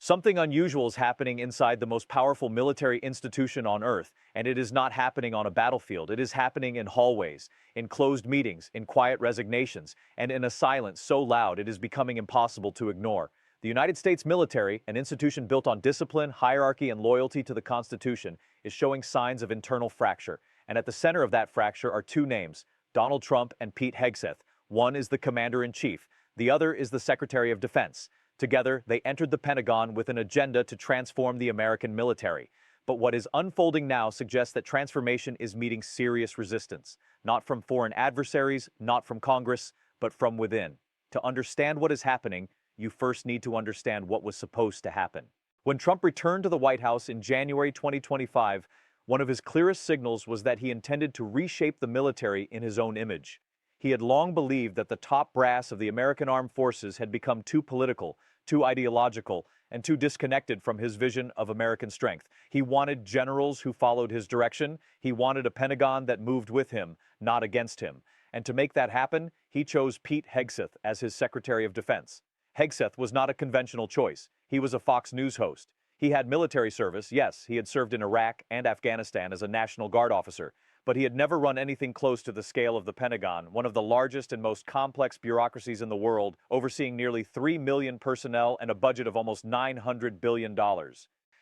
Something unusual is happening inside the most powerful military institution on Earth, and it is not happening on a battlefield. It is happening in hallways, in closed meetings, in quiet resignations, and in a silence so loud it is becoming impossible to ignore. The United States military, an institution built on discipline, hierarchy, and loyalty to the Constitution, is showing signs of internal fracture. And at the center of that fracture are two names, Donald Trump and Pete Hegseth. One is the commander-in-chief, the other is the Secretary of Defense. Together, they entered the Pentagon with an agenda to transform the American military. But what is unfolding now suggests that transformation is meeting serious resistance, not from foreign adversaries, not from Congress, but from within. To understand what is happening, you first need to understand what was supposed to happen. When Trump returned to the White House in January 2025, one of his clearest signals was that he intended to reshape the military in his own image. He had long believed that the top brass of the American armed forces had become too political, too ideological, and too disconnected from his vision of American strength. He wanted generals who followed his direction. He wanted a Pentagon that moved with him, not against him. And to make that happen, he chose Pete Hegseth as his Secretary of Defense. Hegseth was not a conventional choice. He was a Fox News host. He had military service, yes, he had served in Iraq and Afghanistan as a National Guard officer, but he had never run anything close to the scale of the Pentagon, one of the largest and most complex bureaucracies in the world, overseeing nearly 3 million personnel and a budget of almost $900 billion.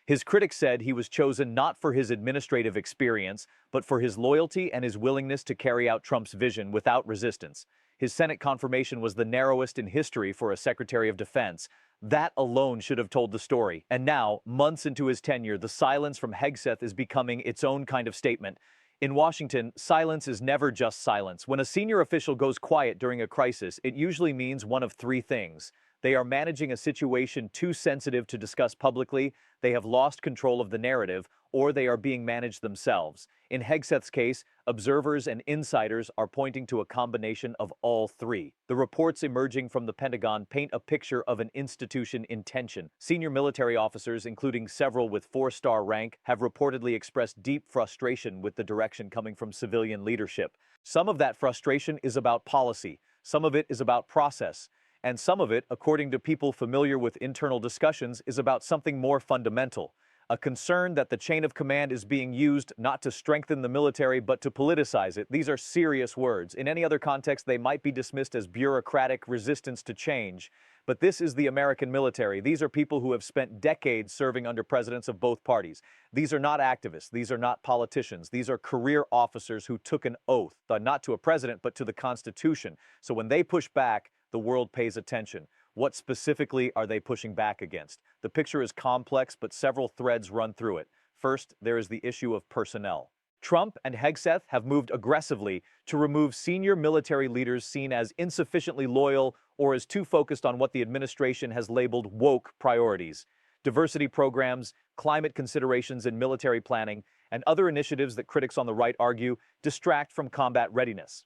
His critics said he was chosen not for his administrative experience, but for his loyalty and his willingness to carry out Trump's vision without resistance. His Senate confirmation was the narrowest in history for a Secretary of Defense. That alone should have told the story. And now, months into his tenure, the silence from Hegseth is becoming its own kind of statement. In Washington, silence is never just silence. When a senior official goes quiet during a crisis, it usually means one of three things. They are managing a situation too sensitive to discuss publicly, they have lost control of the narrative, or they are being managed themselves. In Hegseth's case, observers and insiders are pointing to a combination of all three. The reports emerging from the Pentagon paint a picture of an institution in tension. Senior military officers, including several with four-star rank, have reportedly expressed deep frustration with the direction coming from civilian leadership. Some of that frustration is about policy, some of it is about process, and some of it, according to people familiar with internal discussions, is about something more fundamental. A concern that the chain of command is being used not to strengthen the military but to politicize it. These are serious words. In any other context, they might be dismissed as bureaucratic resistance to change. But this is the American military. These are people who have spent decades serving under presidents of both parties. These are not activists. These are not politicians. These are career officers who took an oath, not to a president, but to the Constitution. So when they push back, the world pays attention. What specifically are they pushing back against? The picture is complex, but several threads run through it. First, there is the issue of personnel. Trump and Hegseth have moved aggressively to remove senior military leaders seen as insufficiently loyal or as too focused on what the administration has labeled woke priorities. Diversity programs, climate considerations in military planning, and other initiatives that critics on the right argue distract from combat readiness.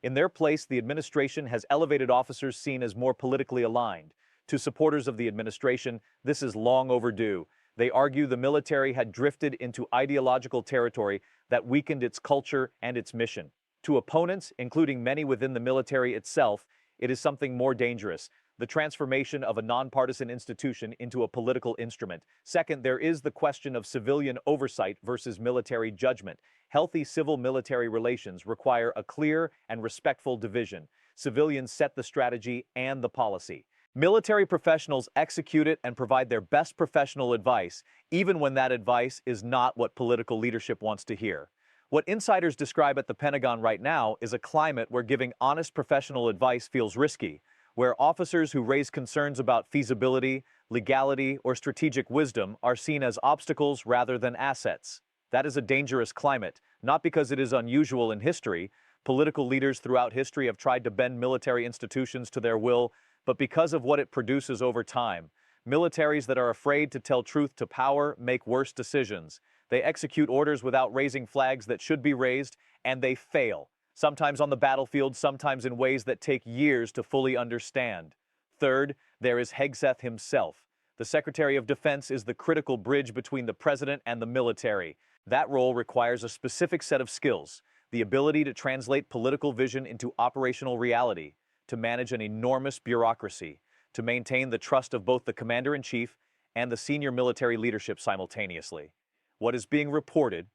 In their place, the administration has elevated officers seen as more politically aligned. To supporters of the administration, this is long overdue. They argue the military had drifted into ideological territory that weakened its culture and its mission. To opponents, including many within the military itself, it is something more dangerous: the transformation of a nonpartisan institution into a political instrument. Second, there is the question of civilian oversight versus military judgment. Healthy civil-military relations require a clear and respectful division. Civilians set the strategy and the policy. Military professionals execute it and provide their best professional advice, even when that advice is not what political leadership wants to hear. What insiders describe at the Pentagon right now is a climate where giving honest professional advice feels risky, where officers who raise concerns about feasibility, legality, or strategic wisdom are seen as obstacles rather than assets. That is a dangerous climate, not because it is unusual in history. Political leaders throughout history have tried to bend military institutions to their will, but because of what it produces over time. Militaries that are afraid to tell truth to power make worse decisions. They execute orders without raising flags that should be raised, and they fail. Sometimes on the battlefield, sometimes in ways that take years to fully understand. Third, there is Hegseth himself. The Secretary of Defense is the critical bridge between the president and the military. That role requires a specific set of skills: the ability to translate political vision into operational reality, to manage an enormous bureaucracy, to maintain the trust of both the commander-in-chief and the senior military leadership simultaneously. What is being reported,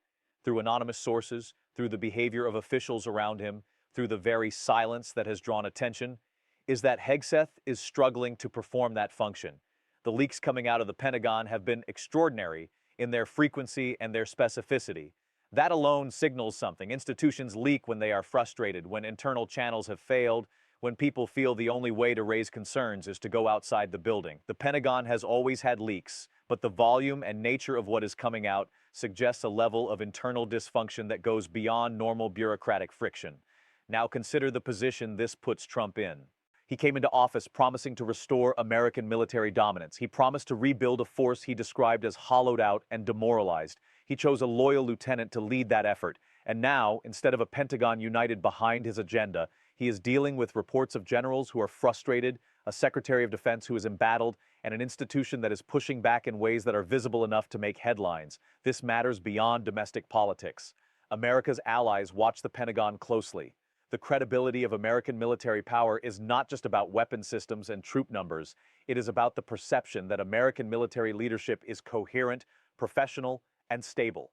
through anonymous sources, through the behavior of officials around him, through the very silence that has drawn attention, is that Hegseth is struggling to perform that function. The leaks coming out of the Pentagon have been extraordinary in their frequency and their specificity. That alone signals something. Institutions leak when they are frustrated, when internal channels have failed, when people feel the only way to raise concerns is to go outside the building. The Pentagon has always had leaks, but the volume and nature of what is coming out suggests a level of internal dysfunction that goes beyond normal bureaucratic friction. Now consider the position this puts Trump in. He came into office promising to restore American military dominance. He promised to rebuild a force he described as hollowed out and demoralized. He chose a loyal lieutenant to lead that effort. And now, instead of a Pentagon united behind his agenda, he is dealing with reports of generals who are frustrated, a Secretary of Defense who is embattled, and an institution that is pushing back in ways that are visible enough to make headlines. This matters beyond domestic politics. America's allies watch the Pentagon closely. The credibility of American military power is not just about weapon systems and troop numbers. It is about the perception that American military leadership is coherent, professional, and stable.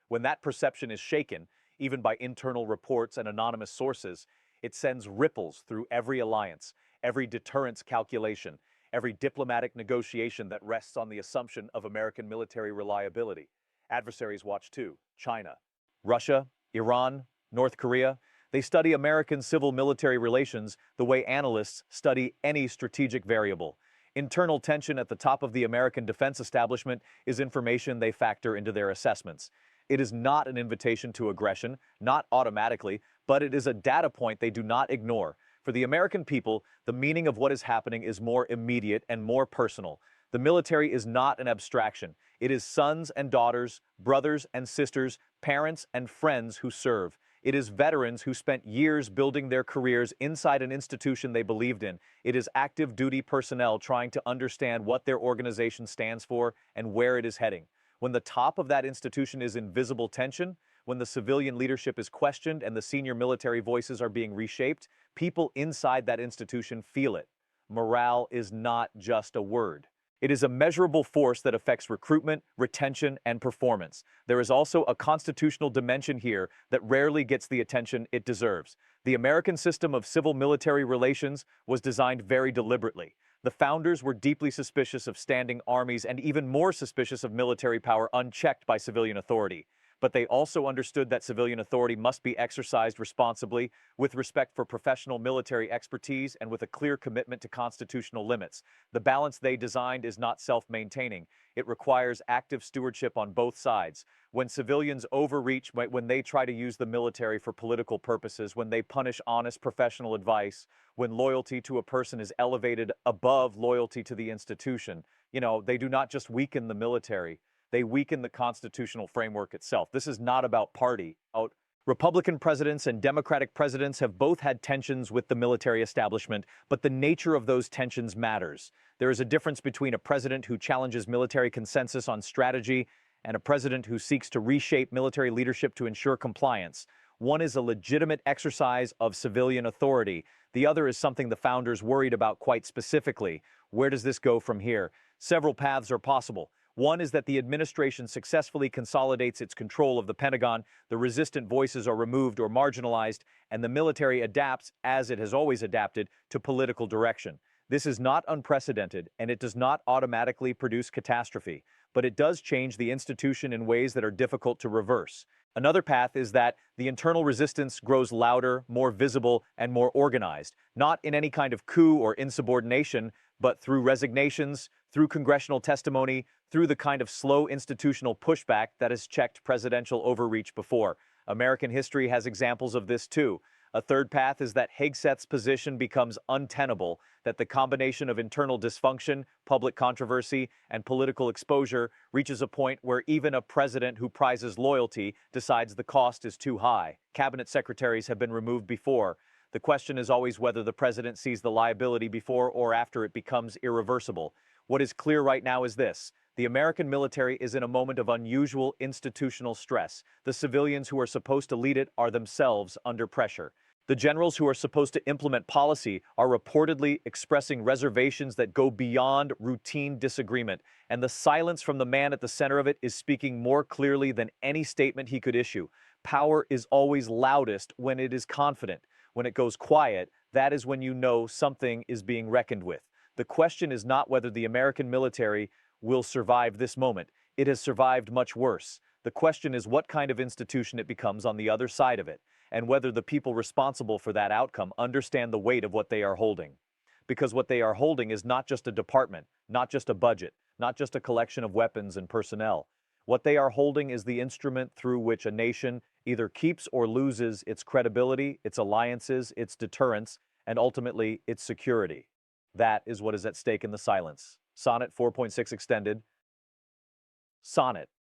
When that perception is shaken, even by internal reports and anonymous sources, it sends ripples through every alliance, every deterrence calculation, every diplomatic negotiation that rests on the assumption of American military reliability. Adversaries watch too: China, Russia, Iran, North Korea. They study American civil-military relations the way analysts study any strategic variable. Internal tension at the top of the American defense establishment is information they factor into their assessments. It is not an invitation to aggression, not automatically, but it is a data point they do not ignore. For the American people, the meaning of what is happening is more immediate and more personal. The military is not an abstraction. It is sons and daughters, brothers and sisters, parents and friends who serve. It is veterans who spent years building their careers inside an institution they believed in. It is active duty personnel trying to understand what their organization stands for and where it is heading. When the top of that institution is in visible tension, when the civilian leadership is questioned and the senior military voices are being reshaped, people inside that institution feel it. Morale is not just a word. It is a measurable force that affects recruitment, retention, and performance. There is also a constitutional dimension here that rarely gets the attention it deserves. The American system of civil-military relations was designed very deliberately. The founders were deeply suspicious of standing armies and even more suspicious of military power unchecked by civilian authority. But they also understood that civilian authority must be exercised responsibly, with respect for professional military expertise and with a clear commitment to constitutional limits. The balance they designed is not self-maintaining. It requires active stewardship on both sides. When civilians overreach, when they try to use the military for political purposes, when they punish honest professional advice, when loyalty to a person is elevated above loyalty to the institution, they do not just weaken the military. They weaken the constitutional framework itself. This is not about party. Republican presidents and Democratic presidents have both had tensions with the military establishment, but the nature of those tensions matters. There is a difference between a president who challenges military consensus on strategy and a president who seeks to reshape military leadership to ensure compliance. One is a legitimate exercise of civilian authority. The other is something the founders worried about quite specifically. Where does this go from here? Several paths are possible. One is that the administration successfully consolidates its control of the Pentagon, the resistant voices are removed or marginalized, and the military adapts, as it has always adapted, to political direction. This is not unprecedented, and it does not automatically produce catastrophe, but it does change the institution in ways that are difficult to reverse. Another path is that the internal resistance grows louder, more visible, and more organized, not in any kind of coup or insubordination, but through resignations, through congressional testimony, through the kind of slow institutional pushback that has checked presidential overreach before. American history has examples of this too. A third path is that Hegseth's position becomes untenable, that the combination of internal dysfunction, public controversy, and political exposure reaches a point where even a president who prizes loyalty decides the cost is too high. Cabinet secretaries have been removed before. The question is always whether the president sees the liability before or after it becomes irreversible. What is clear right now is this: the American military is in a moment of unusual institutional stress. The civilians who are supposed to lead it are themselves under pressure. The generals who are supposed to implement policy are reportedly expressing reservations that go beyond routine disagreement, and the silence from the man at the center of it is speaking more clearly than any statement he could issue. Power is always loudest when it is confident. When it goes quiet, that is when you know something is being reckoned with. The question is not whether the American military will survive this moment. It has survived much worse. The question is what kind of institution it becomes on the other side of it, and whether the people responsible for that outcome understand the weight of what they are holding. Because what they are holding is not just a department, not just a budget, not just a collection of weapons and personnel. What they are holding is the instrument through which a nation either keeps or loses its credibility, its alliances, its deterrence, and ultimately its security. That is what is at stake in the silence. Sonnet 4.6 extended. Sonnet.